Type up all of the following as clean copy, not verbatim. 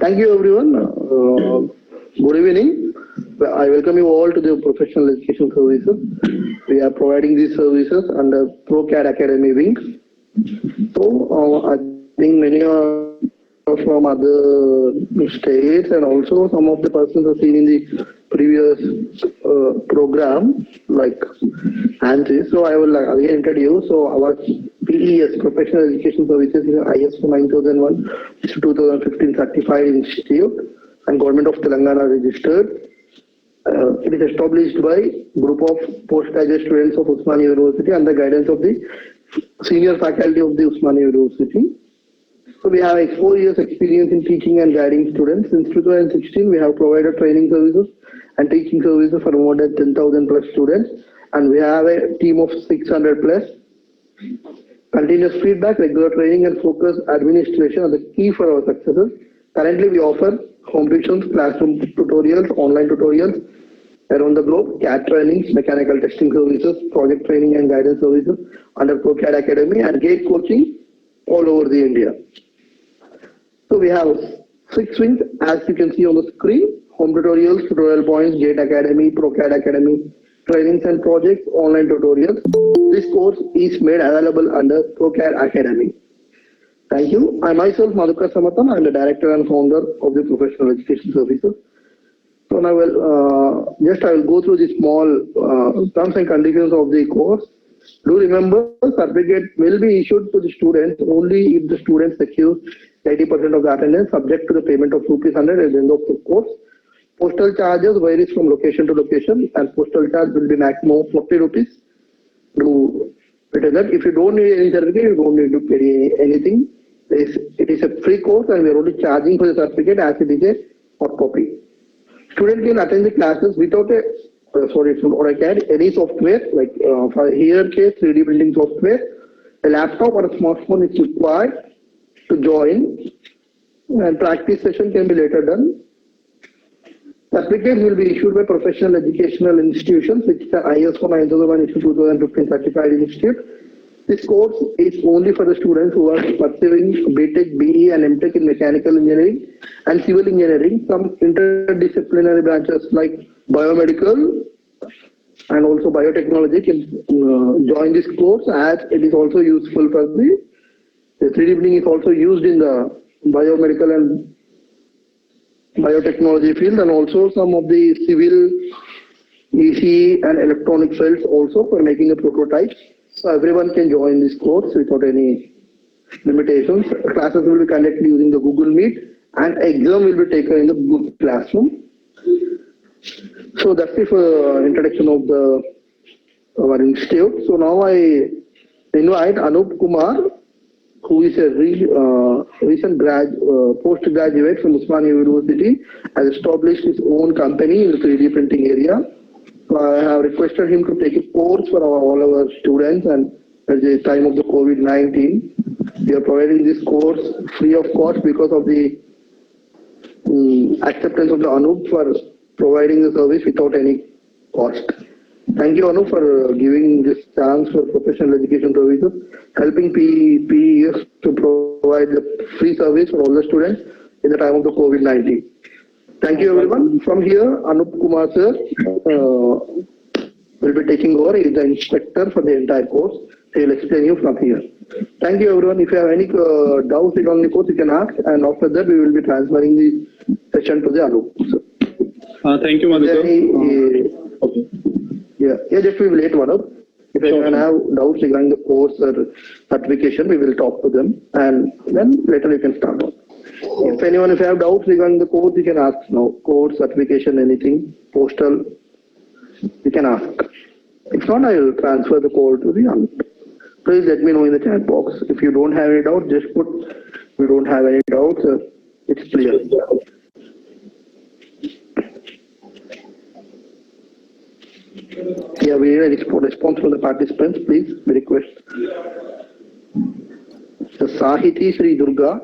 Thank you, everyone. Good evening. I welcome you all to the professional education services. We are providing these services under ProCAD Academy wings. So, I think many are from other states, and also some of the persons are seen in the previous program, like ANSYS. So, I will again introduce. So, our PES, Professional Education Services, is ISO 9001, 2015 certified institute, and Government of Telangana registered. It is established by group of postgraduate students of Osmania University under guidance of the senior faculty of the Osmania University. So we have 4 years experience in teaching and guiding students. Since 2016, we have provided training services and teaching services for more than 10,000 plus students, and we have a team of 600 plus. Continuous feedback, regular training, and focused administration are the key for our successes. Currently, we offer home tuitions, classroom tutorials, online tutorials around the globe, CAD trainings, mechanical testing services, project training and guidance services under ProCAD Academy, and GATE coaching all over the India. So we have 6 wings, as you can see on the screen: home tutorials, tutorial points, GATE Academy, ProCAD Academy, trainings and projects, online tutorials. This course is made available under ProCAD Academy. Thank you. I myself, Madhukar Samatam, I am the director and founder of the Professional Education Services. So now I will go through the small terms and conditions of the course. Do remember, certificate will be issued to the students only if the students secure 80% of the attendance, subject to the payment of ₹100 at the end of the course. Postal charges varies from location to location, and postal charge will be maximum of ₹40 to return that. If you don't need any certificate, you don't need to pay anything. It is a free course, and we are only charging for the certificate as it is a hard copy. Student can attend the classes without any software, like for here case 3D printing software. A laptop or a smartphone is required to join, and practice session can be later done. Certificates will be issued by professional educational institutions, which is the ISO 9001 2015 certified institute. This course is only for the students who are pursuing BTech, BE, and MTech in mechanical engineering and civil engineering. Some interdisciplinary branches like biomedical and also biotechnology can join this course, as it is also useful for the 3D printing is also used in the biomedical and biotechnology field, and also some of the civil, EC, and electronic fields also for making a prototype. So everyone can join this course without any limitations. Classes will be conducted using the Google Meet, and exam will be taken in the Google Classroom. So that's it for introduction of our institute. So now I invite Anup Kumar, who is a recent postgraduate from Osmania University, has established his own company in the 3D printing area. So I have requested him to take a course for all our students, and at the time of the COVID-19, we are providing this course free of cost because of the acceptance of the Anup for providing the service without any cost. Thank you, Anup, for giving this chance for professional education services, helping PES to provide the free service for all the students in the time of the COVID-19. Thank you, everyone. From here, Anup Kumar sir will be taking over. He is the instructor for the entire course. He will explain you from here. Thank you, everyone. If you have any doubts regarding the course, you can ask, and after that, we will be transferring the session to the Anup sir. Thank you, Madhukar. Okay. Yeah, just we will wait, Anup. If anyone have doubts regarding the course or certification, we will talk to them, and then later you can start on. If you have doubts regarding the course, you can ask now. Course, certification, anything, postal, you can ask. If not, I will transfer the call to the Anup. Please let me know in the chat box. If you don't have any doubts, just put, we don't have any doubts, it's clear. Yeah, we need a response from the participants, please, we request. The Sahiti Sri Durga,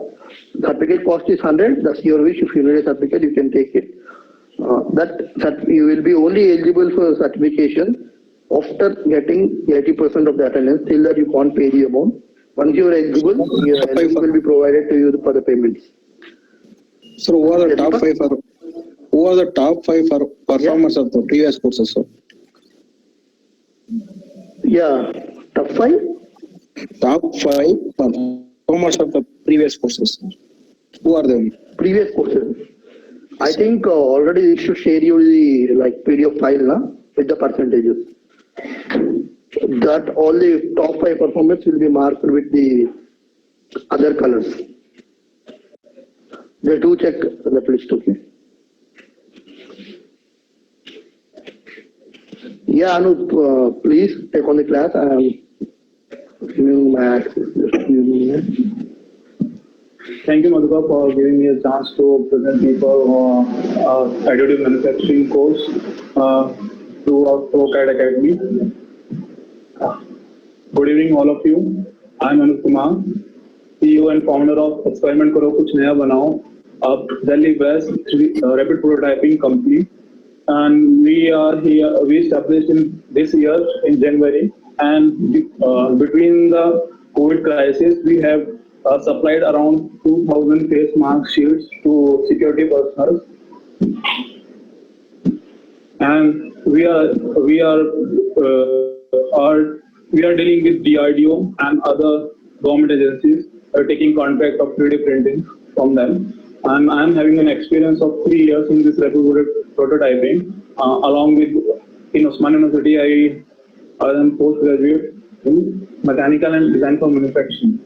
certificate cost is 100, that's your wish. If you need a certificate, you can take it. That you will be only eligible for certification after getting 80% of the attendance. Till that you can't pay the amount. Once you are eligible, your will be provided to you for the payments. So who are the top five performers of the previous courses, sir? Yeah, top 5? Top 5 performers of the previous courses. Who are them? Previous courses. I think already it should share you the PDF file with the percentages. That all the top 5 performers will be marked with the other colors. Just do check that list, okay? Yeah, Anup, please take on the class. I am giving my access. Just give me a minute. Thank you, Madhukar, for giving me a chance to present people additive manufacturing course through our ProCAD Academy. Good evening, all of you. I'm Anup Kumar, CEO and founder of Experiment Karo Kuch Naya Banao, a Delhi-based rapid prototyping company. And we are here. We established in this year in January, and between the COVID crisis, we have supplied around 2,000 face mask sheets to security personnel, and we are dealing with DRDO and other government agencies taking contract of 3D printing from them. And I'm having an experience of 3 years in this rapid prototyping. Along with in Osmania University, I am postgraduate in mechanical and design for manufacturing.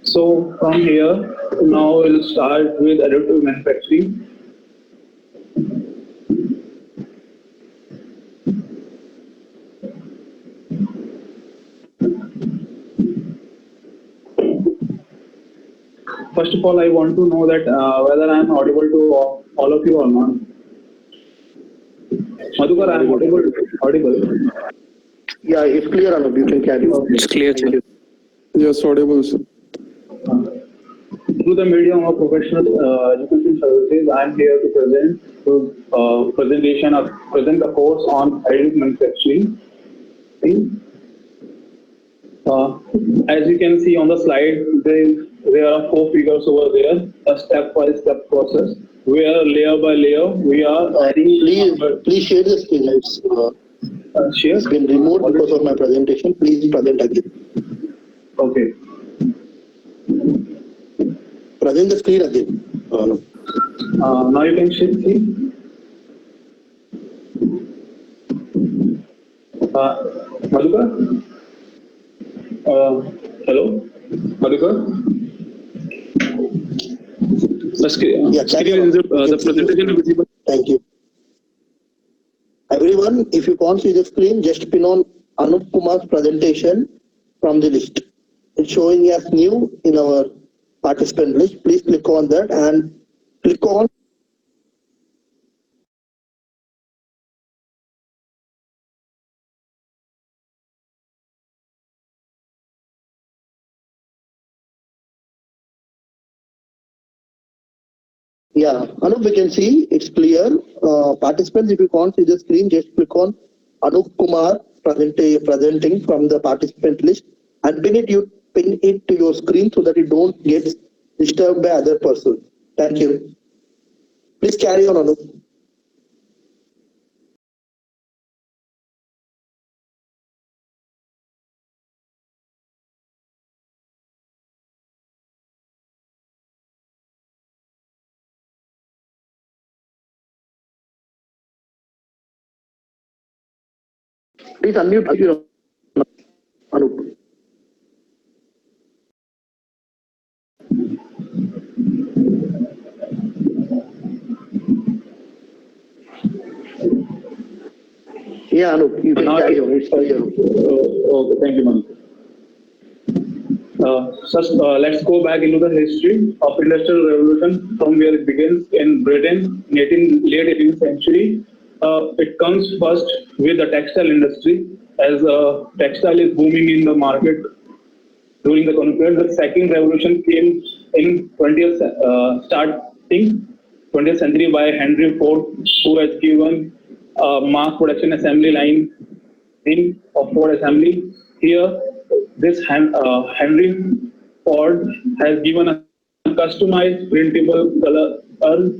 So from here, now we'll start with additive manufacturing. First of all, I want to know that whether I am audible to all of you or not. Madhukar, I am audible. Yeah, it's clear, Anup. You can carry on. It's clear, sir. Yes, audible, sir. Through the medium of professional education services, I am here to present the course on additive manufacturing. As you can see on the slide, there are 4 figures over there, a step-by-step process, where layer by layer we are adding. Please share the screen. Share. It's been removed because of my presentation. Please present again. Okay. Present the screen again. Now you can see. Madhukar? Hello? Madhukar? The presentation is visible. Thank you. Everyone, if you can't see the screen, just pin on Anup Kumar's presentation from the list. It's showing as new in our participant list. Please click on that and click on Yeah, Anup, we can see it's clear. Participants, if you can't see the screen, just click on Anup Kumar presenting from the participant list and pin it to your screen so that it don't get disturbed by other persons. Thank you. Please carry on, Anup. Please unmute your Anup. Yeah, Anup, you can carry on. It's clear. Okay, thank you, Manu. Let's go back into the history of Industrial Revolution from where it begins in Britain in late 18th century. It comes first with the textile industry, as textile is booming in the market during the conquest. The second revolution came in 20th century by Henry Ford, who has given mass production assembly line of Ford assembly. Here, this Henry Ford has given a customized printable color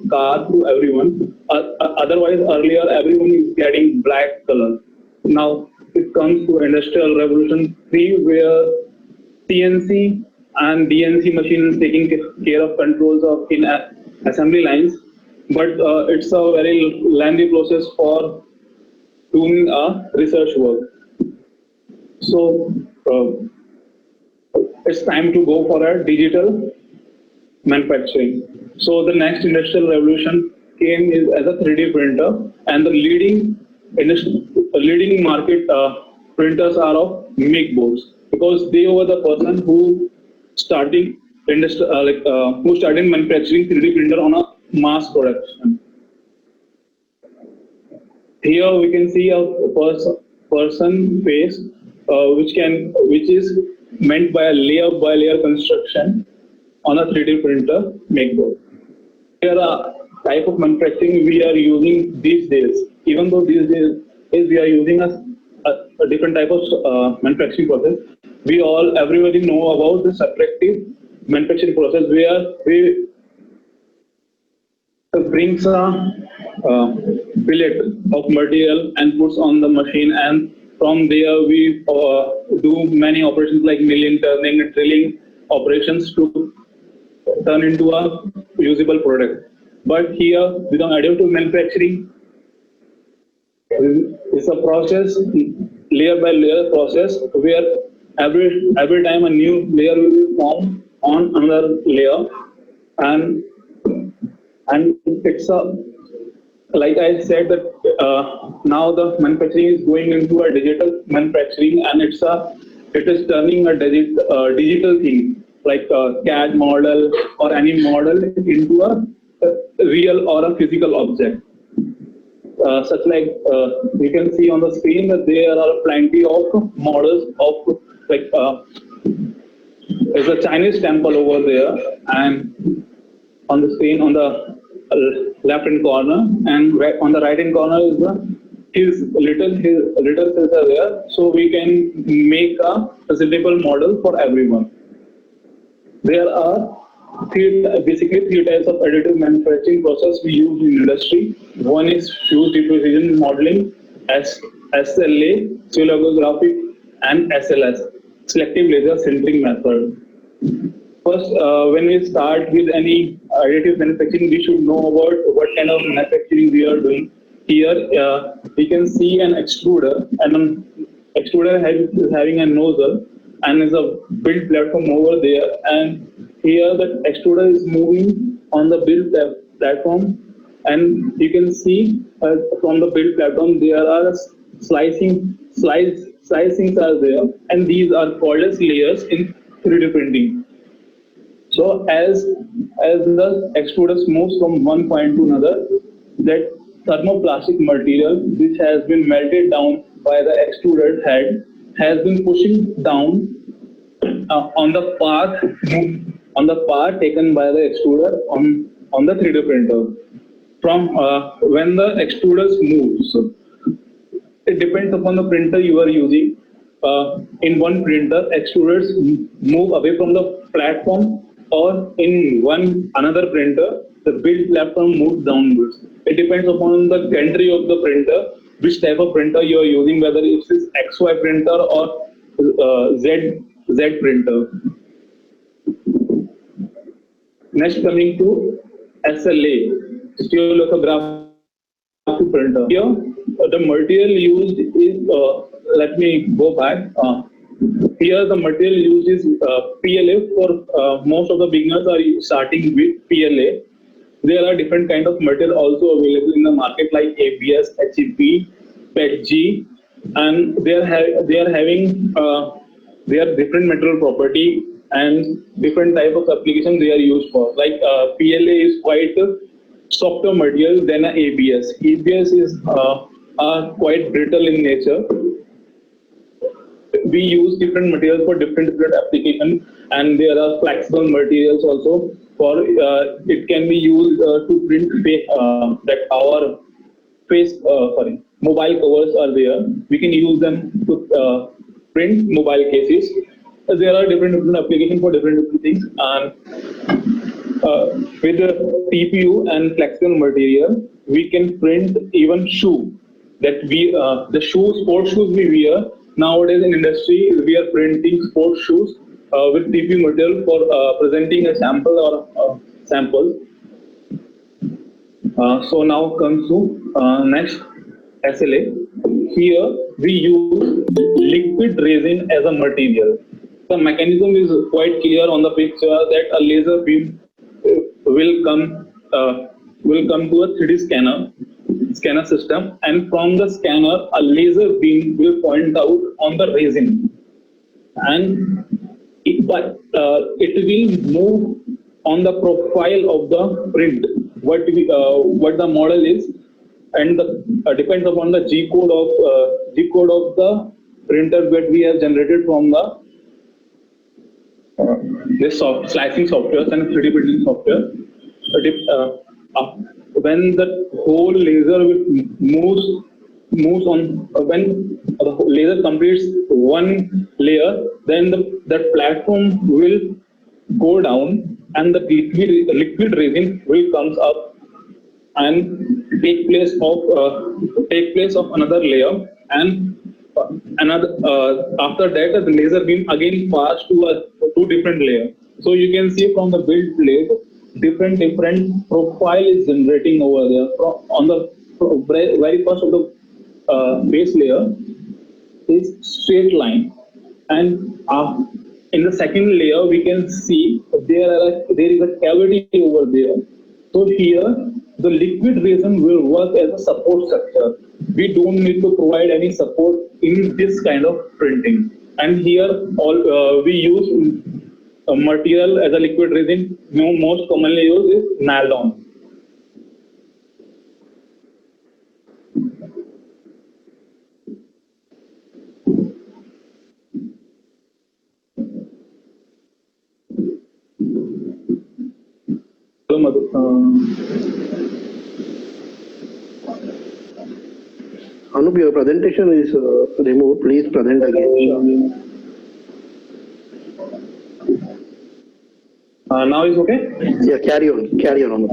car to everyone. Otherwise, earlier everyone is getting black color. Now it comes to Industrial Revolution 3, where CNC and DNC machines taking care of controls of in assembly lines, but it's a very lengthy process for doing a research work. So it's time to go for a digital manufacturing. So the next industrial revolution came is as a 3D printer, and the leading market printers are of MIG boards, because they were the person who starting who started manufacturing 3D printer on a mass production. Here we can see a person face, which is meant by a layer by layer construction on a 3D printer MIG board. Here are type of manufacturing we are using these days. Even though these days we are using a different type of manufacturing process, everybody know about the subtractive manufacturing process, where we brings a billet of material and puts on the machine, and from there we do many operations like milling, turning, drilling operations to turn into a usable product. But here, with an additive manufacturing, it's a process, layer by layer process, where every time a new layer will be formed on another layer, and it's a, like I said, that now the manufacturing is going into a digital manufacturing, and it is turning a digital thing like a CAD model or any model into a real or a physical object. Such like you can see on the screen that there are plenty of models of like there's a Chinese temple over there, and on the screen on the left hand corner, and on the right hand corner is his little cells are there, so we can make a presentable model for everyone. There are basically three types of additive manufacturing process we use in industry. One is fused precision modeling, SLA, pseudolithographic, and SLS, selective laser sintering method. First, when we start with any additive manufacturing, we should know about what kind of manufacturing we are doing. Here, we can see an extruder, and an extruder is having a nozzle, and is a build platform over there. And here, the extruder is moving on the build platform, and you can see from the build platform there are slicings are there, and these are called as layers in 3D printing. So as the extruder moves from one point to another, that thermoplastic material which has been melted down by the extruded head has been pushing down on the path taken by the extruder on the 3D printer. From when the extruders moves, it depends upon the printer you are using. In one printer, extruders move away from the platform, or in another printer, the build platform moves downwards. It depends upon the country of the printer, which type of printer you are using, whether it's XY printer or Z printer. Next, coming to SLA, stereolithographic printer. Here, the material used is, let me go back. Here, the material used is PLA. For most of the beginners are starting with PLA. There are different kind of material also available in the market, like ABS, HEP, PETG, and they are having their different material property and different type of application they are used for. Like PLA is quite softer material than ABS. ABS is quite brittle in nature. We use different materials for different applications, and there are flexible materials also. For it can be used to print that our mobile covers are there. We can use them to print mobile cases. There are different applications for different things, and with the TPU and flexible material, we can print even shoe that the shoes, sports shoes we wear nowadays in industry. We are printing sports shoes with TPU material for presenting a sample or sample. So now comes to next SLA. Here we use liquid resin as a material. The mechanism is quite clear on the picture that a laser beam will come to a 3D scanner system, and from the scanner a laser beam will point out on the resin, and it will move on the profile of the print what the model is, and depends upon the G code of the printer that we have generated from the this slicing software and 3D printing software. When the whole laser moves on, when the laser completes one layer, then that platform will go down, and the liquid resin will comes up and take place of another layer, and after that the laser beam again pass to two different layers. So you can see from the build plate different profile is generating over there. On the very first of the base layer is straight line, and in the second layer we can see there is a cavity over there. So here the liquid resin will work as a support structure. We don't need to provide any support in this kind of printing. And here we use a material as a liquid resin. Most commonly used is nylon. Anup, your presentation is removed. Please present again. Now is okay? Yeah, carry on, Anup.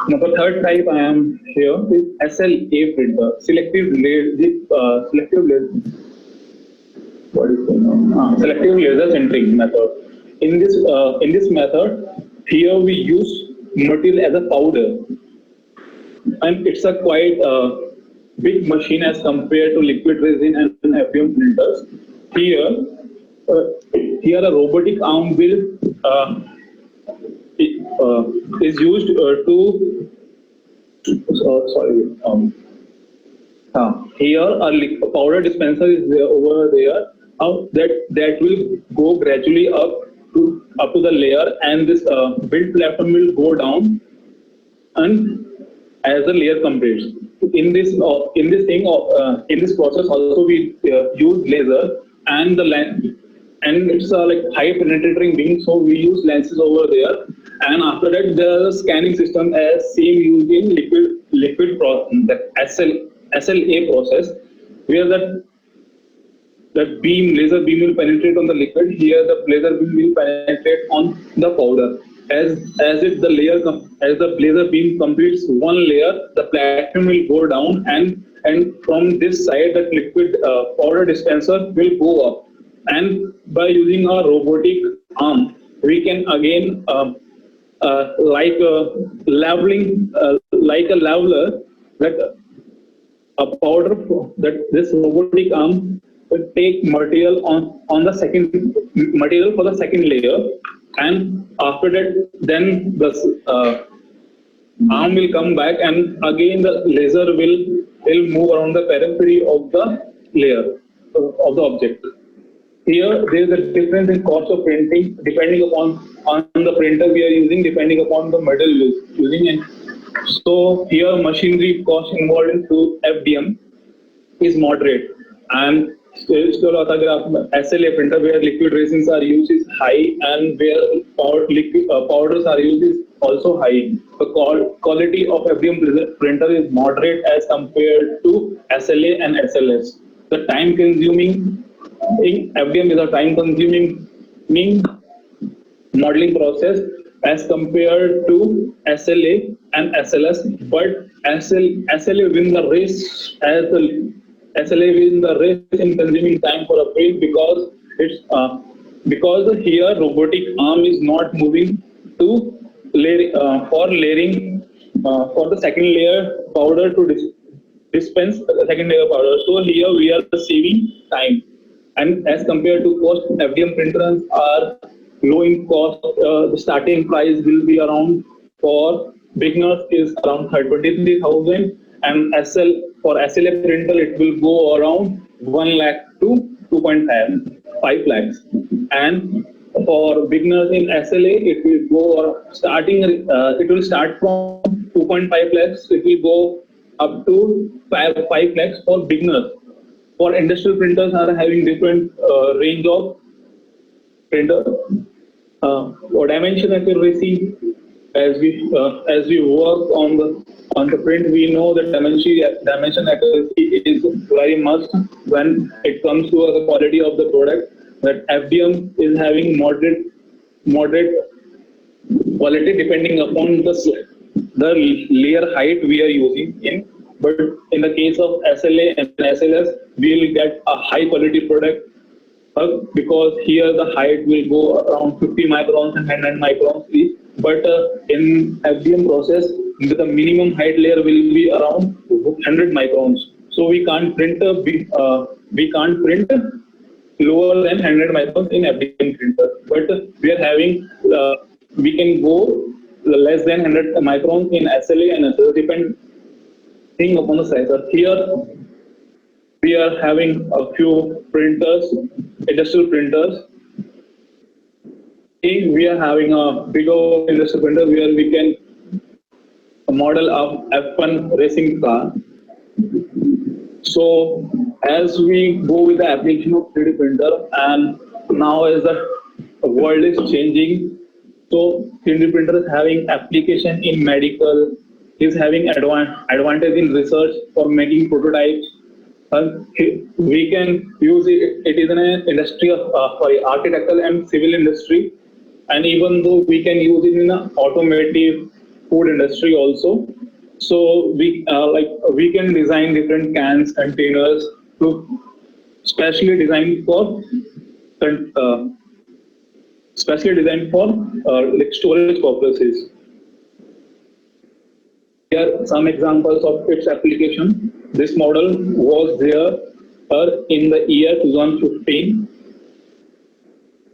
Now the third type I am here is SLA printer, selective laser sintering method. In this method, here we use material as a powder, and it's a quite big machine as compared to liquid resin and FDM printers. Here a robotic arm will is used here a powder dispenser is there over there. That will go gradually up to the layer, and this build platform will go down, and as the layer completes. In this process also we use laser and the lens, and it's like high penetrating beam, so we use lenses over there. And after that there is a scanning system as same used in liquid process, the SLA process, where the laser beam will penetrate on the liquid. Here the laser beam will penetrate on the powder. As the laser beam completes one layer, the platform will go down, and from this side that liquid powder dispenser will go up. And by using a robotic arm, we can again like a leveler, that a powder that this robotic arm will take material on the second material for the second layer, and after that then the arm will come back, and again the laser will move around the periphery of the layer of the object. Here there is a difference in cost of printing depending upon the printer we are using, depending upon the metal using. And so here machinery cost involved in FDM is moderate, and SLA printer where liquid resins are used is high, and where powders are used is also high. The quality of FDM printer is moderate as compared to SLA and SLS. The time consuming in FDM is a time consuming modeling process as compared to SLA and SLS, but SLA win the race as the SLA win the race in consuming time for a print because it's because here robotic arm is not moving to layer for layering for the second layer powder to dispense the second layer powder. So here we are saving time, and as compared to cost, FDM printers are low in cost. The starting price will be around for beginners is around 23,000, and for SLA printer it will go around 1 lakh to 2.5 lakhs, and for beginners in SLA it will go starting it will start from 2.5 lakhs, it will go up to 5 lakhs for beginners. For industrial printers are having different range of printer or dimension accuracy. As we work on the print, we know that dimension accuracy is very must when it comes to the quality of the product. That FDM is having moderate quality depending upon the layer height we are using in. But in the case of SLA and SLS, we will get a high quality product because here the height will go around 50 microns and 100 microns each. But in FDM process, the minimum height layer will be around 100 microns. So we can't print lower than 100 microns in FDM printer. But we are having we can go less than 100 microns in SLA and SLS depending upon the size. Here we are having a few printers, industrial printers. We are having a bigger industrial printer where we can model of F1 racing car. So as we go with the application of 3D printer, and now as the world is changing, so 3D printer is having application in medical, is having advantage in research for making prototypes. We can use it. It is an industry of architectural and civil industry, and even though we can use it in the automotive, food industry also. So we can design different cans, containers to specially designed for like storage purposes. Here are some examples of its application. This model was there in the year 2015.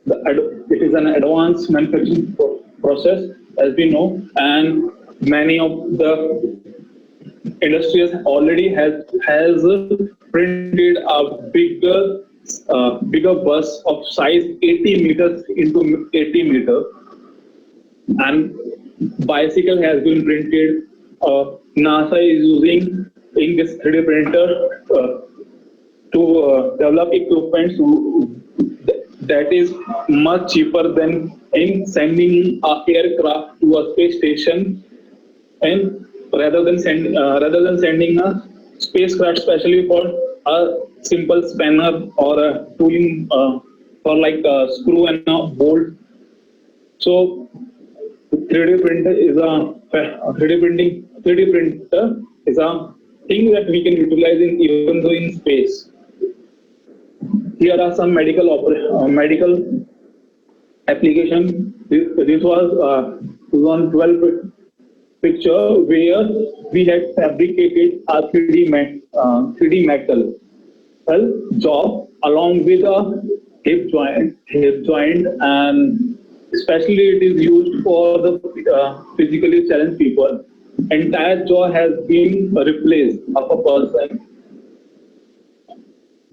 It is an advanced manufacturing process, as we know, and many of the industries already has printed a bigger bus of size 80 meters into 80 meters, and bicycle has been printed. NASA is using in this 3D printer to develop equipment that is much cheaper than in sending an aircraft to a space station, and rather than sending a spacecraft specially for a simple spanner or a tooling for like a screw and a bolt. So 3D printer is a 3D printer is a thing that we can utilize in even though in space. Here are some medical application. This was 2012 picture where we had fabricated a 3D metal jaw along with a hip joint, and especially it is used for the physically challenged people. Entire jaw has been replaced of a person.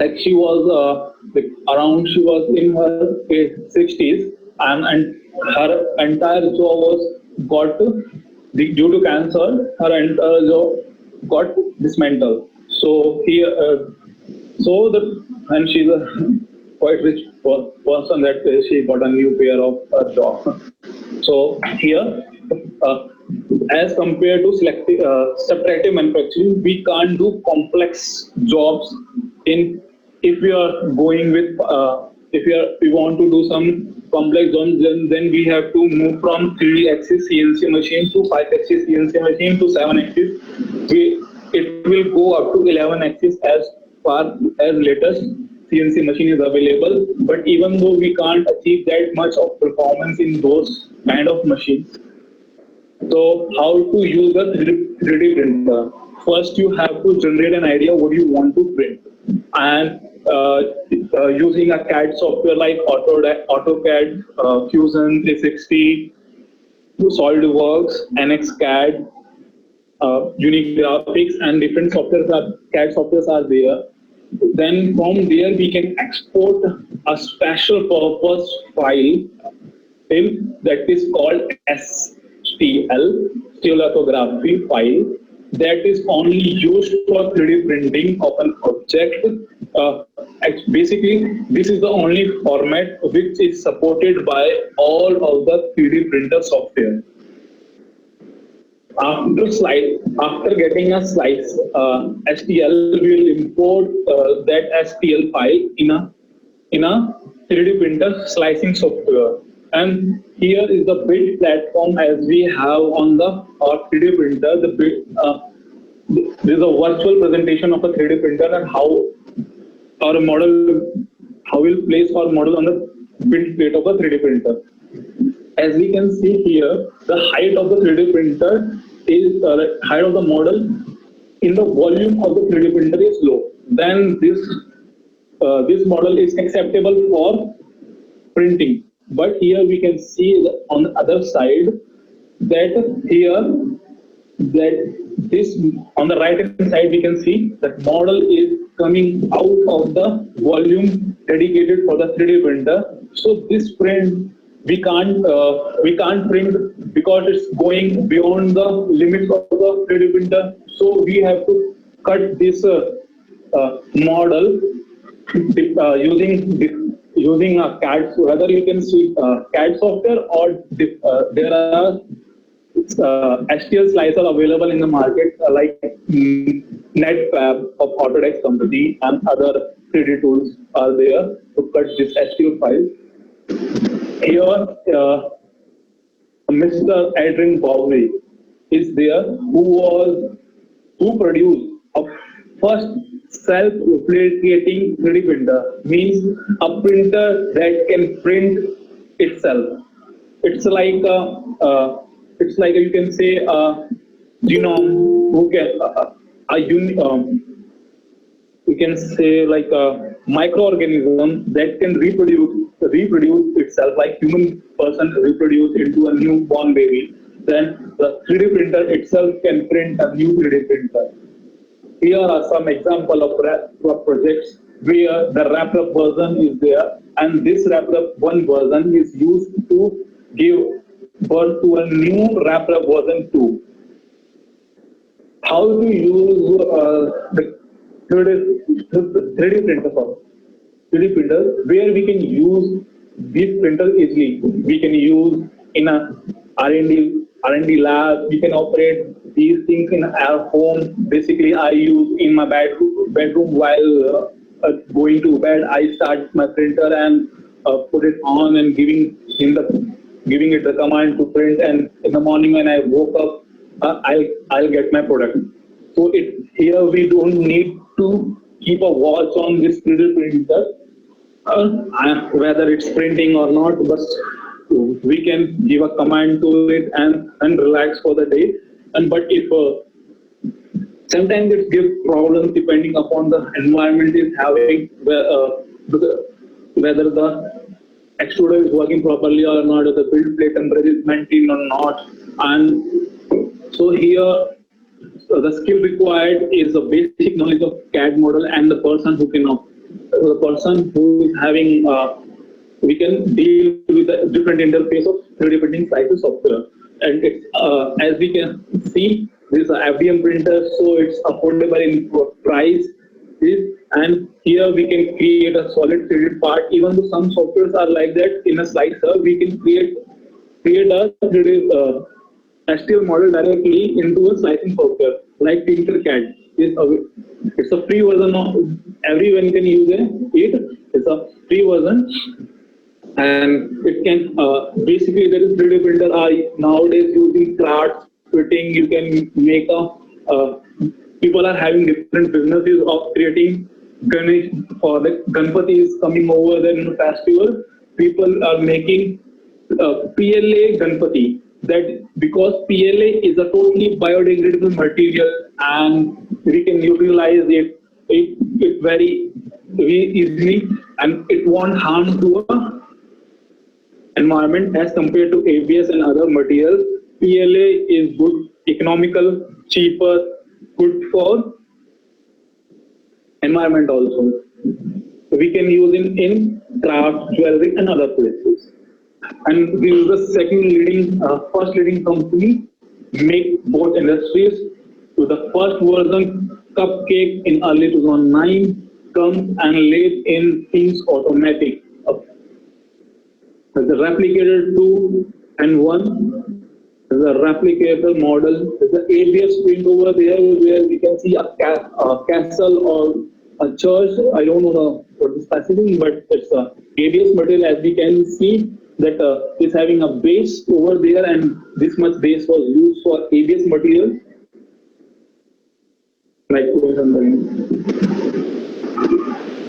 Like she was she was in her 60s, and her entire jaw was got due to cancer. Her entire jaw got dismantled. So here, and she's a quite rich person that she got a new pair of jaw. So here, as compared to subtractive manufacturing, we can't do complex jobs if we are going with we want to do some complex zones, then we have to move from 3 axis CNC machine to 5 axis CNC machine to 7 axis. It will go up to 11 axis as far as latest CNC machine is available. But even though we can't achieve that much of performance in those kind of machines, so how to use a 3D printer? First, you have to generate an idea what you want to print, and using a CAD software like AutoCAD, Fusion 360, SolidWorks, NXCAD, Unique Graphics, and different CAD softwares are there. Then from there we can export a special purpose file that is called STL, stereolithography file, that is only used for 3D printing of an object. Basically, this is the only format which is supported by all of the 3D printer software. After getting a slice, STL will import that STL file in a 3D printer slicing software. And here is the build platform as we have on the 3D printer. There is a virtual presentation of a 3D printer and how we'll place our model on the build plate of a 3D printer. As we can see here, the height of the 3D printer is height of the model in the volume of the 3D printer is low. Then this model is acceptable for printing. But here we can see on the other side that this on the right hand side we can see that model is coming out of the volume dedicated for the 3D printer. So this print we can't print because it's going beyond the limits of the 3D printer. So we have to cut this model using a CAD. Whether you can see CAD software or there are STL slicer available in the market like NetFab of Autodesk company and other 3D tools are there to cut this STL file. Here, Mr. Adrian Bowery is there who produced a first self-replicating 3D printer, means a printer that can print itself. It's like you can say a genome who can you can say like a microorganism that can reproduce itself, like human person reproduce into a newborn baby. Then the 3D printer itself can print a new 3D printer. Here are some examples of projects where the wrapped up version is there, and this wrapped up one version is used to give birth to a new wrapped up version 2. How to use the 3D printer for 3D printer, where we can use this printer easily. We can use in a R&D lab. We can operate these things in our home. Basically, I use in my bedroom while going to bed. I start my printer and put it on and giving it the command to print. And in the morning when I woke up, I'll get my product. So here we don't need to keep a watch on this 3D printer, whether it's printing or not, but we can give a command to it and relax for the day. But if sometimes it gives problems depending upon the environment is having, whether the extruder is working properly or not, or the build plate temperature is maintained or not. And so here the skill required is the basic knowledge of CAD model, and the person who is having we can deal with the different interface of 3D printing slices software. And as we can see, this is an FDM printer, so it's affordable in price. And here we can create a solid 3D part. Even though some softwares are like that, in a slicer we can create a 3D STL model directly into a slicing software like Tinkercad. It's a free version of everyone can use it, It's a free version, and it can basically there is 3D printer are nowadays using craft fitting. You can make a people are having different businesses of creating Ganesh for the Ganpati is coming over there in the festival. People are making PLA Ganpati. That because PLA is a totally biodegradable material and we can utilize it very easily and it won't harm to a environment as compared to ABS and other materials. PLA is good, economical, cheaper, good for environment also. We can use in craft, jewelry, and other places. And this is the first leading company make both industries. So the first version, Cupcake, in early 2009, comes and laid in things automatic. The replicator 2 and 1 is a replicator model. There's the ABS print over there where we can see a castle or a church. I don't know what is specific, but it's a ABS material. As we can see that is having a base over there, and this much base was used for ABS material. Like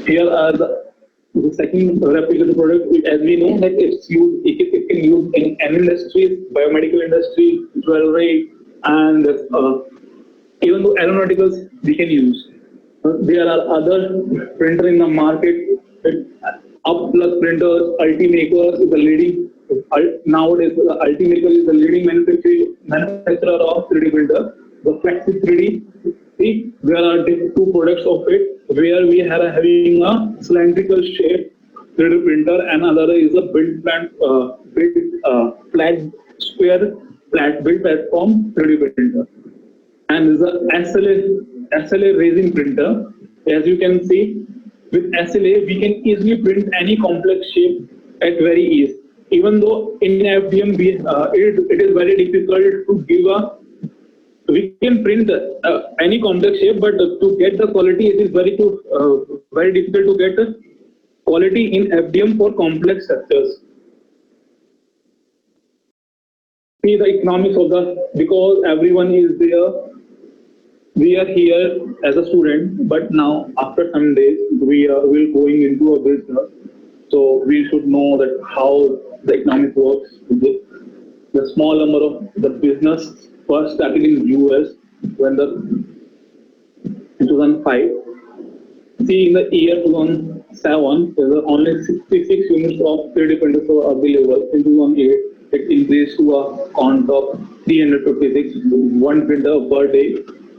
here are the second replicator product. As we know that it can use in any industries, biomedical industry, jewelry, and even though aeronauticals we can use. There are other printer in the market. Upplug printers, Ultimaker is the leading nowadays. Ultimaker is the leading manufacturer of 3D printer. The Flexi 3D. See, there are two products of it where we are having a cylindrical shape 3D printer and another is a flat square flat build platform 3D printer. And is a SLA resin printer. As you can see, with SLA we can easily print any complex shape at very ease. Even though in FDM it is very difficult to give a we can print any complex shape, but to get the quality, it is very difficult to get the quality in FDM for complex structures. See the economics of because everyone is there. We are here as a student, but now after some days we will going into a business. So we should know that how the economic works. The small number of the business first started in US when in 2005. See, in the year 2007, there were only 66 units of 3D printers were available. In 2008, it increased to a count of 356, one printer per day.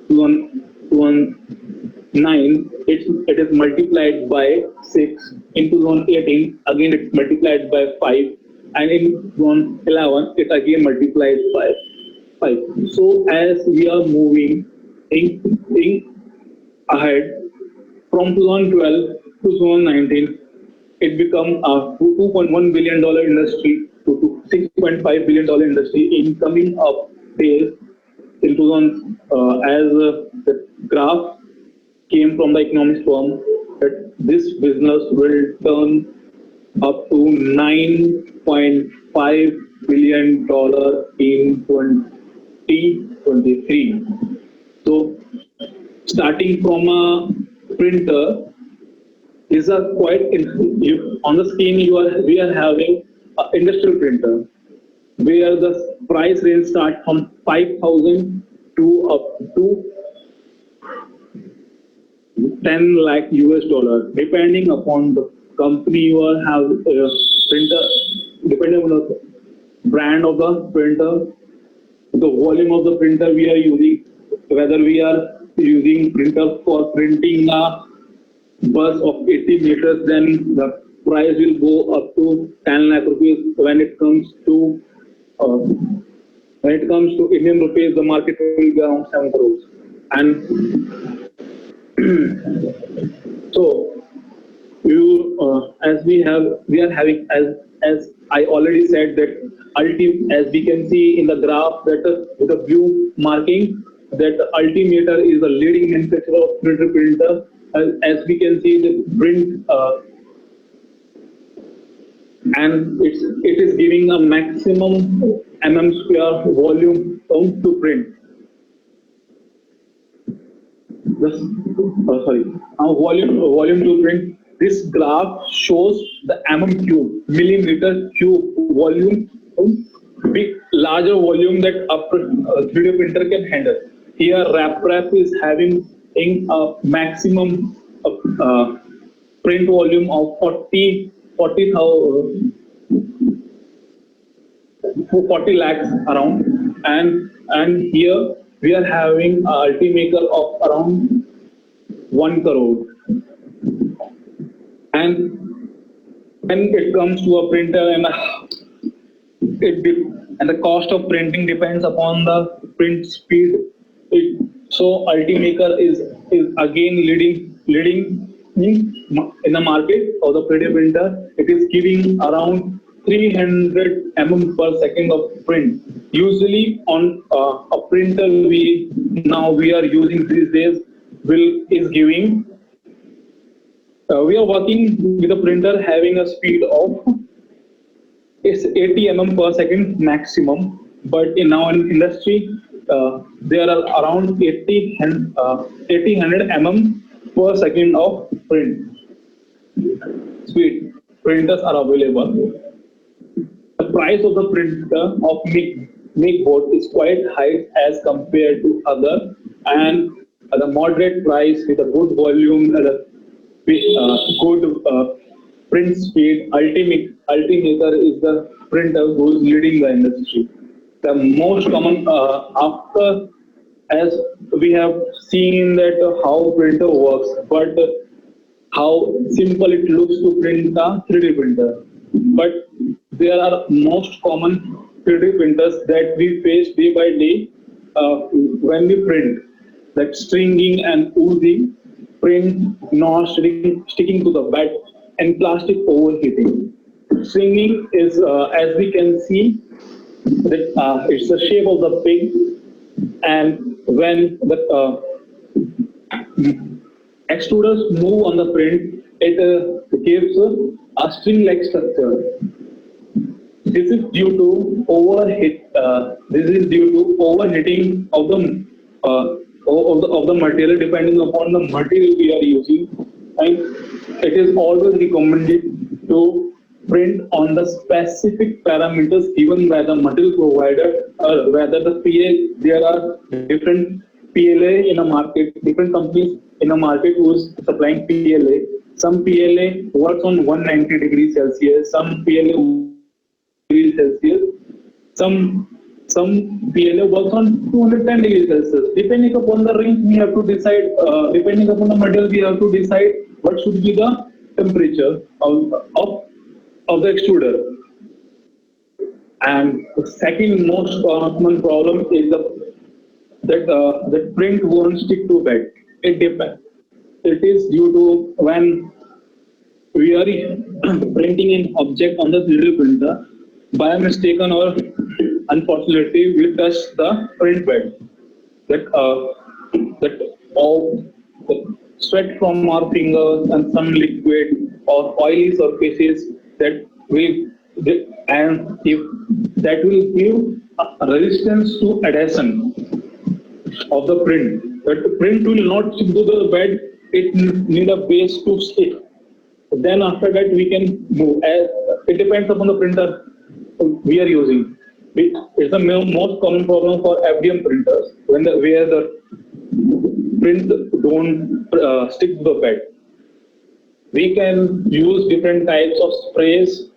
2009, it is multiplied by 6. In 2018, again it's multiplied by 5. And in 2011, it again multiplied by 5. So as we are moving ahead from 2012 to 2019, it become a $2.1 billion industry to $6.5 billion industry in coming up days. In 2000, as the graph came from the economics firm, that this business will turn up to $9.5 billion in 2023. So, starting from a printer is a quite on the screen we are having an industrial printer where the price range starts from 5,000 to up to 10 lakh US dollar, depending upon the company you are have printer, depending on the brand of the printer, the volume of the printer we are using, whether we are using printer for printing a bus of 80 meters, then the price will go up to 10 lakh rupees. When it comes to Indian rupees, the market will be around 7 crores. And so as we are having as I already said that as we can see in the graph that with the blue marking that Ultimaker is the leading manufacturer of 3D printer. As we can see the print and it is giving a maximum square volume to print. This, volume to print. This graph shows the millimeter cube volume, big larger volume that a 3D printer can handle. Here, RapRap is having a maximum print volume of 40 lakhs around, and here we are having a Ultimaker of around 1 crore. And when it comes to a printer, and the cost of printing depends upon the print speed. So Ultimaker is again leading in the market of the 3D printer. It is giving around 300 per second of print. Usually on a printer we are using these days is giving. We are working with a printer having a speed of 80 per second maximum, but in our industry there are around 100 per second of print speed. Printers are available. The price of the printer of MakeBot is quite high as compared to other, and the moderate price with a good volume and a good print speed. Ultimaker is the printer who is leading the industry. The most common after, as we have seen that how printer works, but how simple it looks to print a 3D printer. But there are most common 3D printers that we face day by day when we print, like stringing and oozing, print not sticking to the bed, and plastic overheating. Stringing is, as we can see, that it's the shape of the pig, and when the extruders move on the print, it gives a string-like structure. This is due to overheating of the material, depending upon the material we are using, and it is always recommended to print on the specific parameters given by the material provider, or whether the PA. There are different PLA in the market, different companies in the market who is supplying PLA. Some PLA works on 190 degrees Celsius, some PLA degrees Celsius, some PLA works on 210 degrees Celsius. Depending upon the range, we have to decide. Depending upon the material, we have to decide what should be the temperature of the extruder. And the second most common problem is that print won't stick to bed. It depends. It is due to when we are printing an object on the 3D printer, by mistake or unfortunately we touch the print bed. That all the sweat from our fingers and some liquid or oily surfaces that and if that will give a resistance to adhesion of the print. But the print will not stick to the bed. It need a base to stick. Then after that we can move. It depends upon the printer we are using. It's the most common problem for FDM printers where the print don't stick to the bed. We can use different types of sprays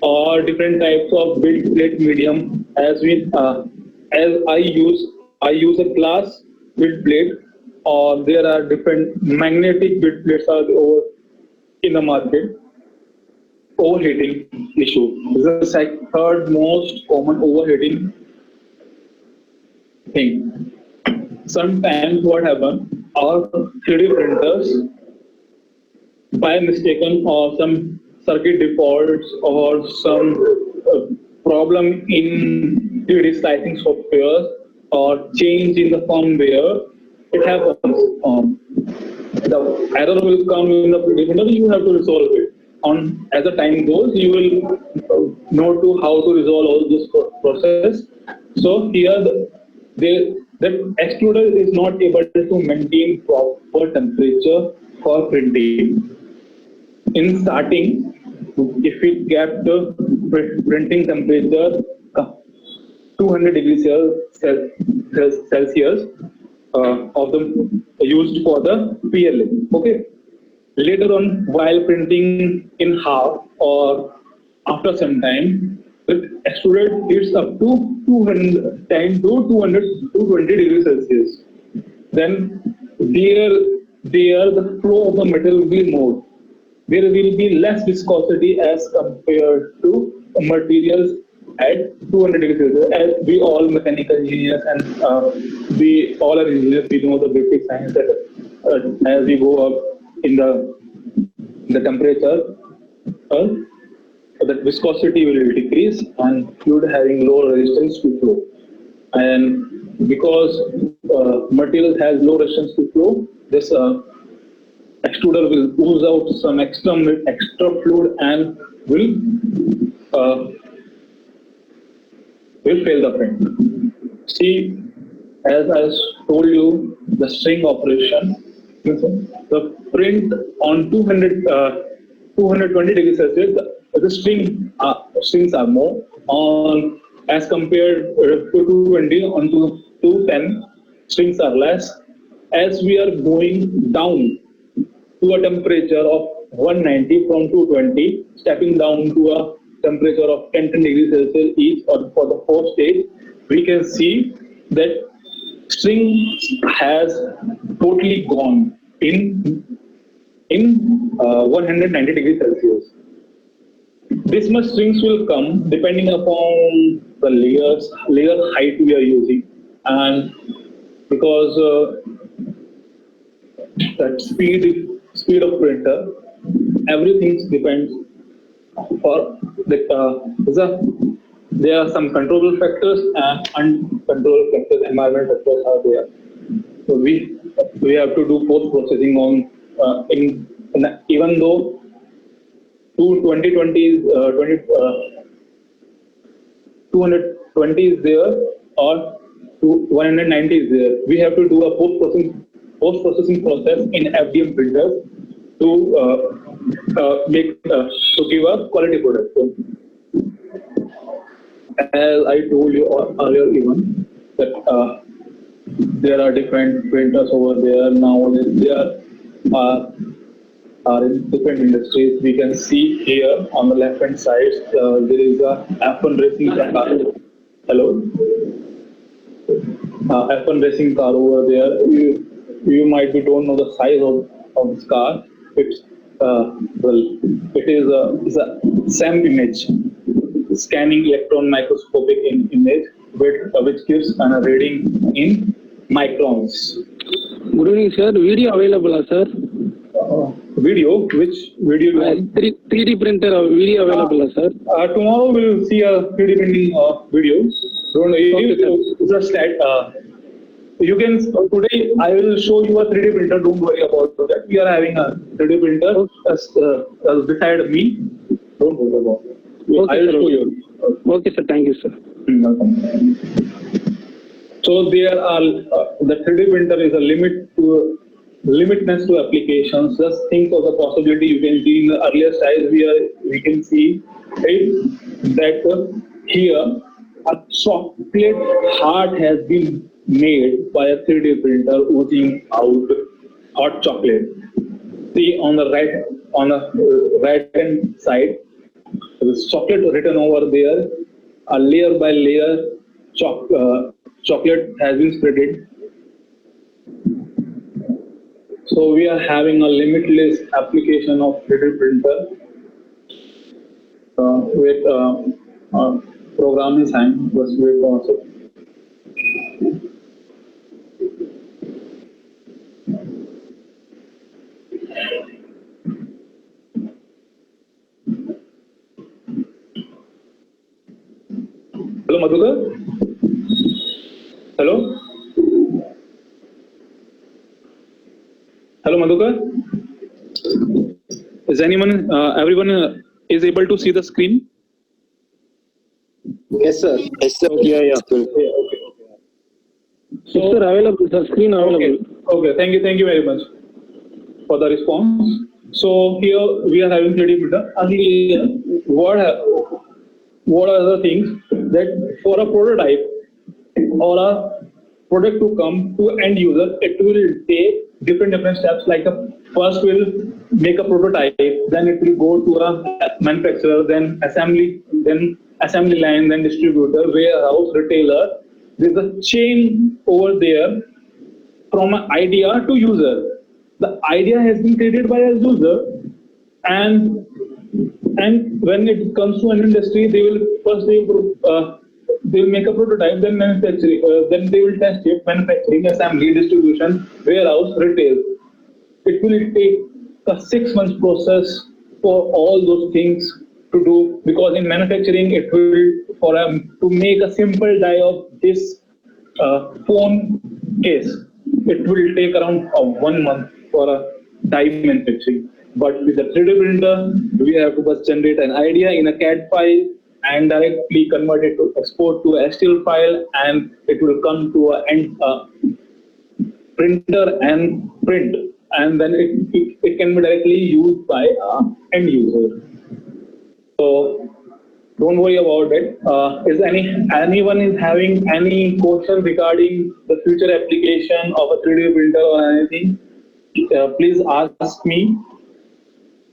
or different types of build plate medium. As I use a glass build plate, or there are different magnetic build plates are in the market. Overheating issue. This is the third most common overheating thing. Sometimes what happens, our 3D printers by mistaken or some circuit defaults or some problem in 3D slicing software or change in the firmware, it happens. The error will come in the 3D printer, you have to resolve it. as the time goes, you will know to how to resolve all this process. So here the extruder is not able to maintain proper temperature for printing. In starting, if we get the printing temperature 200 degrees Celsius of the used for the PLA. Okay. Later on, while printing in half or after some time, the extruded heats up to 210 to 220 degrees Celsius. Then there the flow of the metal will be more. There will be less viscosity as compared to materials at 200 degrees Celsius. As we all mechanical engineers and we all are engineers, we know the basic science that as we go up in the temperature, the viscosity will decrease and fluid having low resistance to flow. And because material has low resistance to flow, this extruder will ooze out some extra fluid and will fail the print. See, as I told you, the string operation, the print on 220 degrees Celsius, the strings are more on as compared to 220 on 210, strings are less. As we are going down to a temperature of 190 from 220, stepping down to a temperature of 10 degrees Celsius each, or for the fourth stage, we can see that string has totally gone in 190 degrees Celsius. This much strings will come depending upon the layer height we are using, and because that speed of printer, everything depends. For there are some controllable factors and uncontrollable factors, environmental factors are there. So we have to do post processing on even though 220 is there or 190 is there, we have to do a post processing process in FDM printers to to give a quality product. So, as I told you earlier, even that there are different printers over there now. There are in different industries. We can see here on the left hand side there is a F1 racing car. Hello, F1 racing car over there. You might be don't know the size of this car. It's it is a SEM image, scanning electron microscopic image, which gives a reading in microns. Good evening, sir. Video available, sir? Video? Which video? 3D printer video available, sir? Tomorrow we'll see a 3D printing video. Don't you can today I will show you a 3D printer. Don't worry about that. We are having a 3D printer beside me. Don't worry about it. Okay, I will sir. show you. Okay, sir. Thank you, sir. So there are the 3D printer is a limitness to applications. Just think of the possibility. You can see in the earlier slides we can see that here a chocolate heart has been made by a 3D printer oozing out hot chocolate. See on the right hand side, there is chocolate written over there. A layer by layer chocolate has been spreaded. So we are having a limitless application of 3D printer with programming science was very concept. Hello, Madhukar? Hello? Hello, Madhukar? Is Is anyone, everyone is able to see the screen? Yes, sir. Yes, sir. Yeah. Sir. Okay. Yes, sir, available, sir. Screen available. Okay. Thank you very much for the response. So here we are having 3D printer. And here, what are the things that for a prototype or a product to come to end user, it will take different steps. Like first we'll make a prototype, then it will go to a manufacturer, then assembly line, then distributor, warehouse, retailer. There's a chain over there from an idea to user. The idea has been created by a user, and when it comes to an industry, they will make a prototype, then manufacturing, then they will test it, manufacturing, assembly, distribution, warehouse, retail. It will take a 6 months process for all those things to do, because in manufacturing it will to make a simple die of this phone case, it will take around 1 month for a die manufacturing. But with the 3D printer, we have to just generate an idea in a CAD file and directly convert it to export to a STL file, and it will come to a end printer and print, and then it can be directly used by end user. So don't worry about it. Is anyone is having any question regarding the future application of a 3D printer or anything? Please ask me.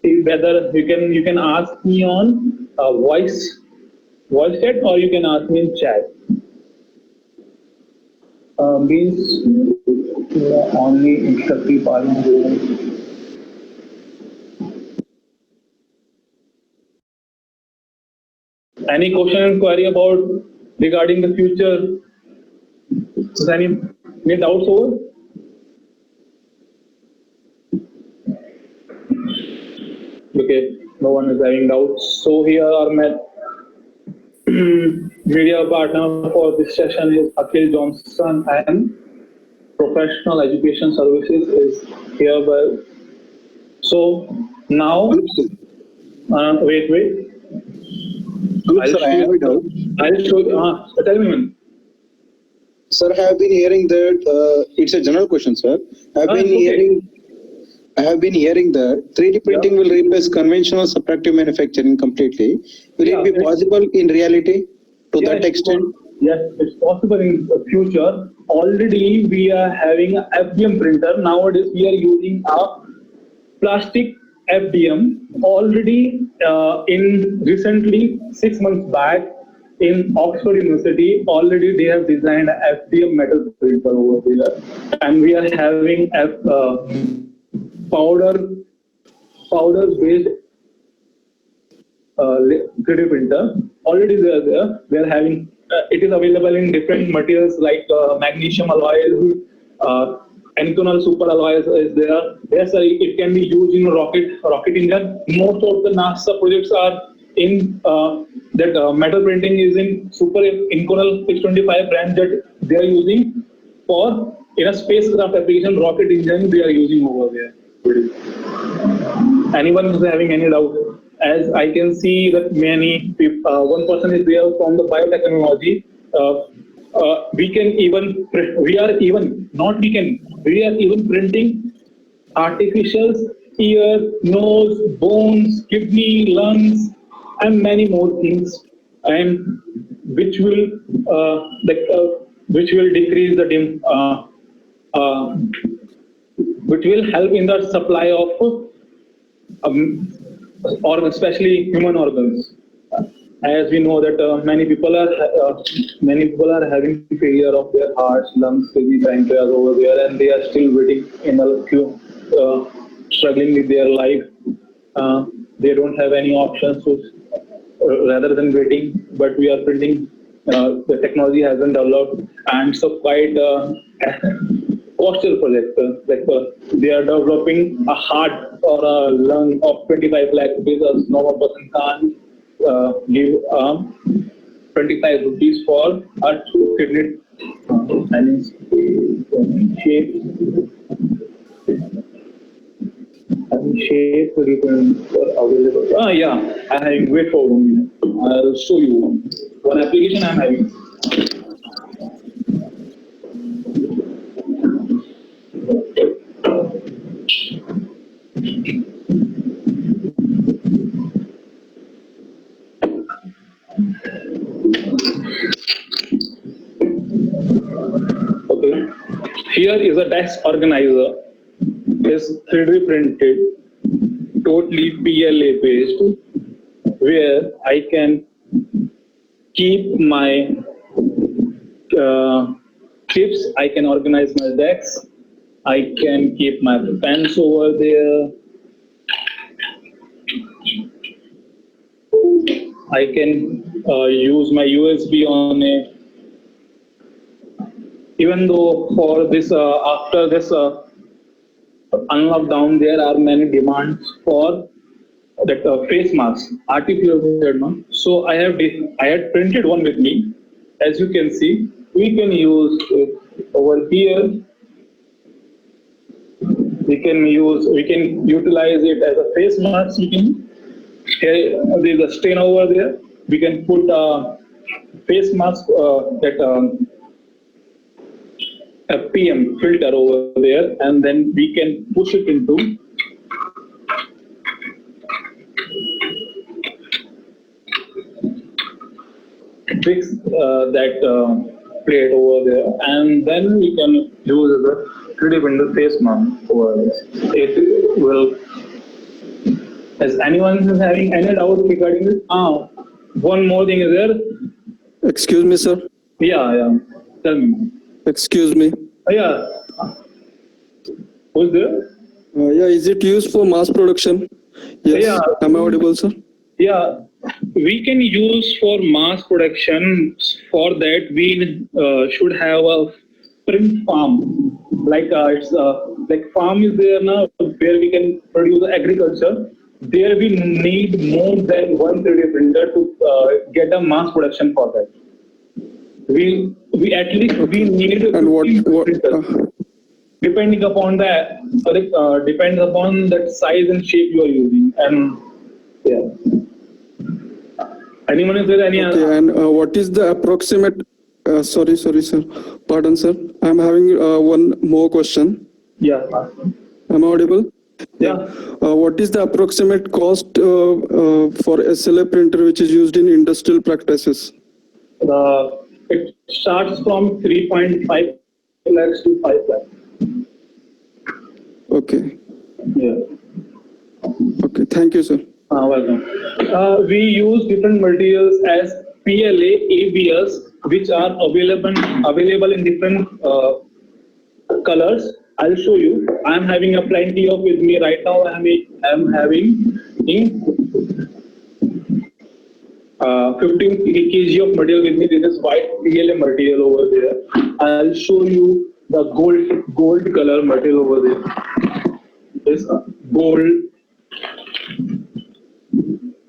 Whether you can ask me on voice chat, or you can ask me in chat. Means only instructive parliament. Any question and query about regarding the future? Is any doubts over? Okay, no one is having doubts. So here our media partner for this session is Akhil Johnson, and Professional Education Services is here. So now, wait. Good, sir, I have a doubt. I'll show you. Tell me, man. Sir, I have been hearing that it's a general question, sir. I have been hearing that 3D printing will replace conventional subtractive manufacturing completely. Will it be possible in reality to that extent? Yes, it's possible in the future. Already we are having a FDM printer. Nowadays we are using a plastic FDM. Already recently 6 months back in Oxford University, already they have designed a FDM metal printer over there, and we are having powder based 3D printer. Already they are there. We are having it is available in different materials like magnesium alloys, Enconal super alloys is there. Yes, it can be used in rocket engine. Most of the NASA projects are in that metal printing is in super Enconal 625 brand that they are using for in a spacecraft application. Rocket engine they are using over there. Anyone who's having any doubt? As I can see that many people, one person is there from the biotechnology. We are even printing artificial ear, nose, bones, kidney, lungs, and many more things, and which will decrease the which will help in the supply of or especially human organs. As we know that many people are having failure of their hearts, lungs, kidney, pancreas over there, and they are still waiting in a queue, struggling with their life. They don't have any options, so rather than waiting, but we are printing. The technology hasn't developed, and so quite costly project. They are developing a heart or a lung of 25 lakh rupees. A normal person can't give 25 rupees for a kidney shape. shape printer available. Yeah, I'm having. Wait for 1 minute. I'll show you one application I'm having. Okay. Here is a desk organizer. It's 3D printed, totally PLA based, where I can keep my clips, I can organize my decks, I can keep my pens over there, I can use my USB on it. Even though for this, after this unlockdown, there are many demands for that face mask, artificial face mask. So I had printed one with me. As you can see, we can use it over here. We can utilize it as a face mask. Here there is a stain over there. We can put a face mask a PM filter over there, and then we can push it into fix that plate over there, and then we can use the 3D printed face mask over this. It will. Is anyone having any doubt regarding this? One more thing is there. Excuse me, sir. Yeah. Tell me. Excuse me. Yeah. Who's there? Yeah, is it used for mass production? Yes. Yeah. Am I audible, sir? Yeah, we can use for mass production. For that, we should have a print farm. Like it's like farm is there now where we can produce agriculture. There we need more than one 3D printer to get a mass production for that. We at least we need And what printers. Depending upon depends upon that size and shape you are using, and yeah. Anyone is there any okay, and what is the approximate sorry, sir. Pardon, sir. I'm having one more question. Yeah. Am I audible? Yeah. What is the approximate cost for SLA printer which is used in industrial practices? It starts from 3.5 lakhs to 5 lakhs. Okay. Yeah. Okay. Thank you, sir. Welcome. We use different materials as PLA, ABS, which are available in different colors. I'll show you. I'm having a plenty of with me right now. I'm having 15 kg of material with me. This is white PLA material over there. I'll show you the gold color material over there. This gold.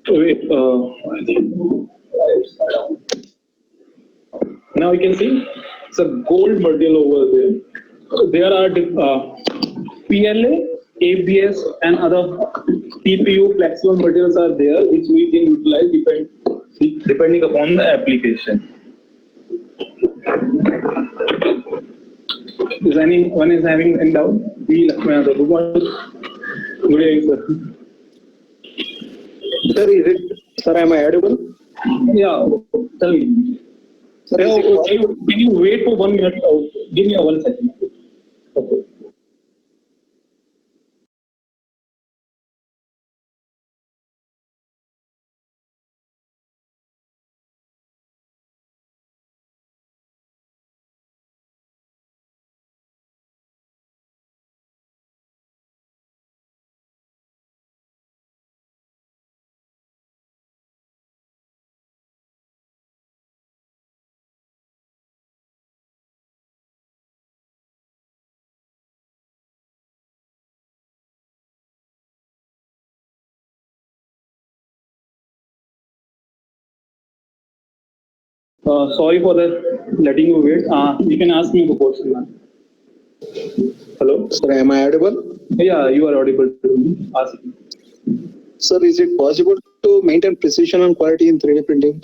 Wait, I think now you can see it's a gold material over there. There are PLA, ABS, and other TPU flexible materials are there, which we can utilize depending upon the application. Is anyone having any doubt? Good evening, sir. Sir, am I audible? Yeah, tell me. Sir, Can you wait for 1 minute? Give me 1 second. Okay. Sorry for that, letting you wait. You can ask me the question now. Hello? Sir, am I audible? Yeah, you are audible to me. Ask me. Sir, is it possible to maintain precision and quality in 3D printing?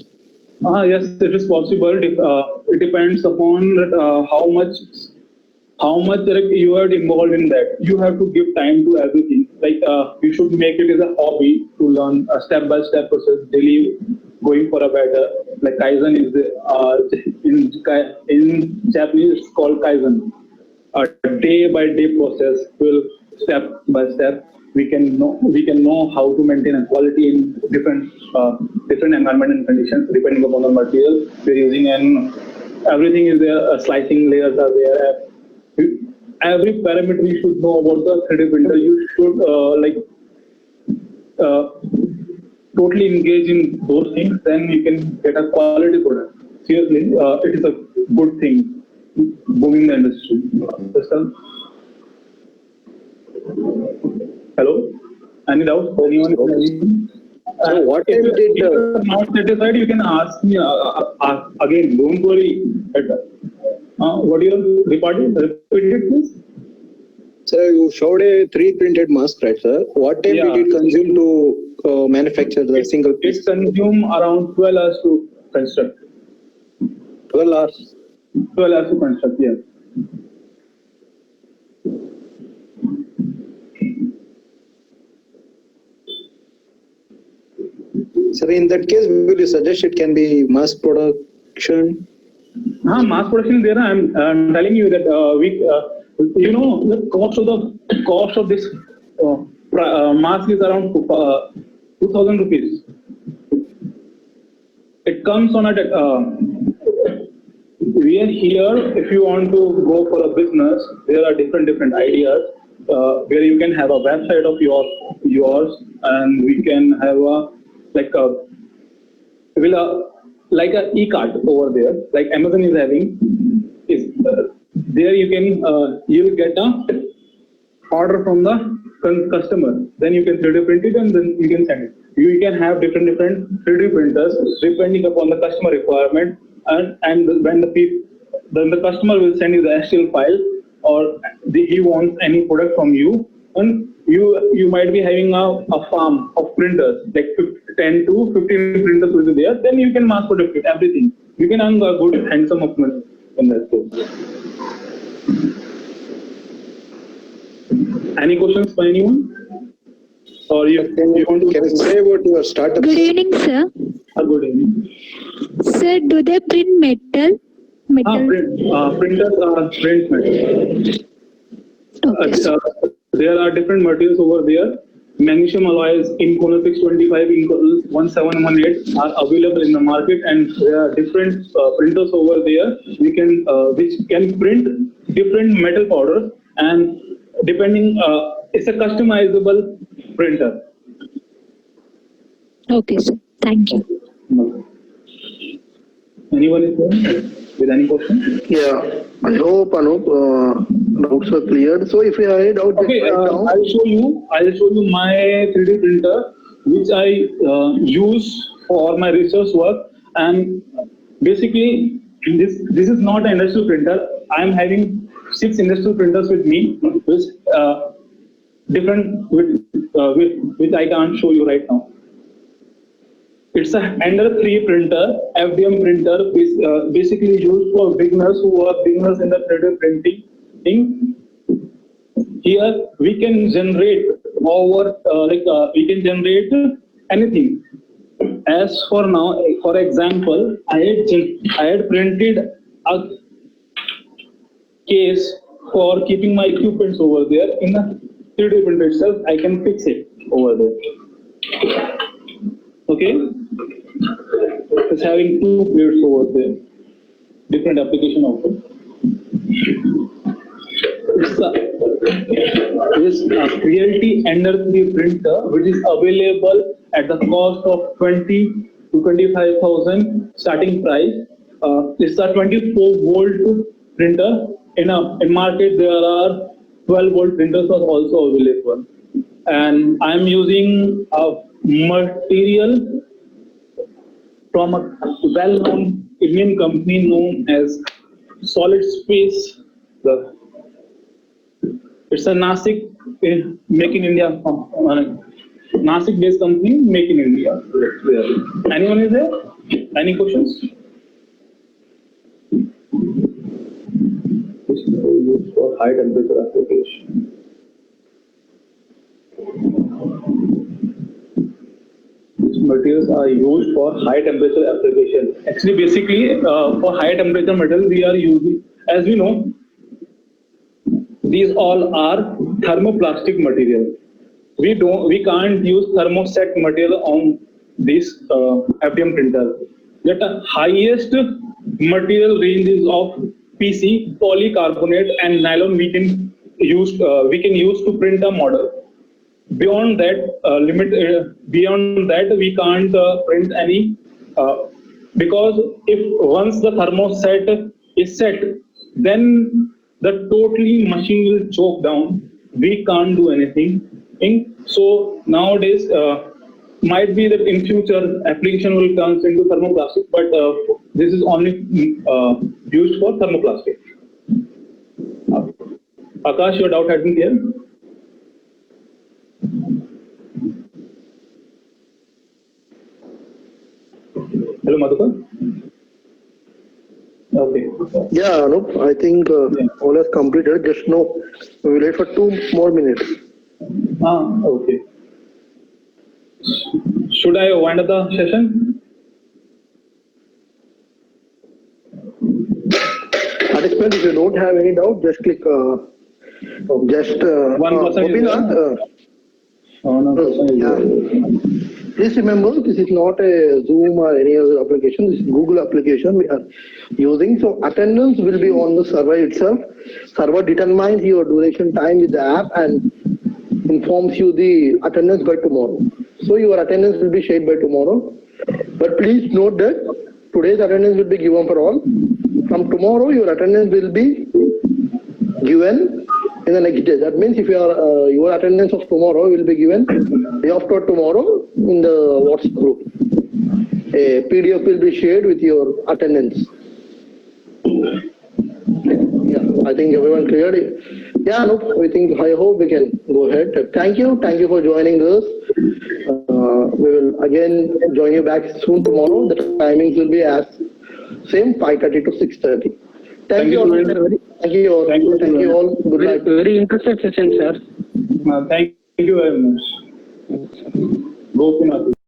Yes, it is possible. It depends upon how much like, you are involved in that. You have to give time to everything. Like you should make it as a hobby to learn a step-by-step process, daily going for a better. Like Kaizen is in Japanese it's called Kaizen. A day-by-day process will step by step. We can know how to maintain a quality in different environment and conditions depending upon the material we're using, and everything is there. Slicing layers are there. Every parameter you should know about the 3D printer. You should uh, totally engage in those things. Then you can get a quality product. Seriously, it is a good thing booming the industry. Crystal? Hello? Any doubts? Anyone? So what If time you- did if you're not satisfied, you can ask me again. Don't worry. What do you repeat it, please? sir, you showed a 3D printed mask, right, sir? What time Yeah. did it consume to manufacture the single It piece? consumes around 12 hours to construct. 12 hours. 12 hours to construct, yes. Sir, in that case, will you suggest it can be mass production? Mass production there. I'm telling you that the cost of this mask is around 2,000 rupees. It comes on a we are here. If you want to go for a business, there are different ideas where you can have a website of yours, and we can have a like a will like a e-cart over there, like Amazon is having. Is there you can you will get a order from the customer. Then you can 3D print it and then you can send it. You can have different 3D printers depending upon the customer requirement, and then the customer will send you the STL file, or he wants any product from you, and you might be having a farm of printers, like 10 to 15 printers will be there. Then you can mass produce everything. You can earn a good handsome of money in that case. Any questions by anyone? Or you want to Can you say about your startup? Good evening, sir. good evening. Sir, do they print metal? Printers are print metal. Okay, sir. There are different materials over there. Magnesium alloys, Inconel 625, Inconel 1718 are available in the market, and there are different printers over there. Which can print different metal powders, and depending, it's a customizable printer. Okay, sir. Thank you. Anyone is there with any question? Yeah, I hope Anup doubts were cleared. So if you have any doubt, Okay, just write down. I'll show you my 3D printer, which I use for my research work. And basically, this is not an industrial printer. I am having 6 industrial printers with me, which which I can't show you right now. It's a Ender 3 printer, FDM printer, which basically used for beginners who are beginners in the 3D printing. Here we can generate we can generate anything. As for now, for example, I had printed a case for keeping my equipments over there in a 3D printer itself. I can fix it over there. Okay, it's having 2 plates over there. Different application of it. It's a Creality Ender 3 printer, which is available at the cost of 20 to 25,000 starting price. It's a 24-volt printer. In market, there are 12-volt printers are also available. And I'm using a material from a well-known Indian company known as Solid Space. It's a Nasik Make in India, Nashik-based company, Make in India. Anyone is there? Any questions? Used for high temperature application. Which materials are used for high temperature application? Actually, basically, for high temperature material, we are using, as we know, these all are thermoplastic material. We can't use thermoset material on this FDM printer. The highest material range is of PC, polycarbonate, and nylon. We can use to print a model. Beyond that beyond that we can't print any because if once the thermoset is set, then the totally machine will choke down. We can't do anything. So nowadays might be that in future application will come into thermoplastic, but this is only used for thermoplastic. Akash, your doubt has been clear? Hello, Madhukar. Okay. Yeah, Anup, I think all is completed. Just now, we will wait for 2 more minutes. Okay. Should I wind up the session? Participants, if you don't have any doubt, just click. One person is Gopinath, there. please remember, this is not a Zoom or any other application. This is Google application we are using. So attendance will be on the server itself. Server determines your duration time with the app and informs you the attendance by tomorrow. So your attendance will be shared by tomorrow. But please note that today's attendance will be given for all. From tomorrow, your attendance will be given in the next day. That means if your attendance of tomorrow will be given day after tomorrow in the WhatsApp group. A PDF will be shared with your attendance. Yeah, I think everyone cleared it. Yeah, no, I hope we can go ahead. Thank you for joining us. We will again join you back soon tomorrow. The timings will be as same 5:30 to 6:30. Thank you all. Thank you all. Thank you all. Good night. Very interesting session, sir. Thank you very much. Gopinath.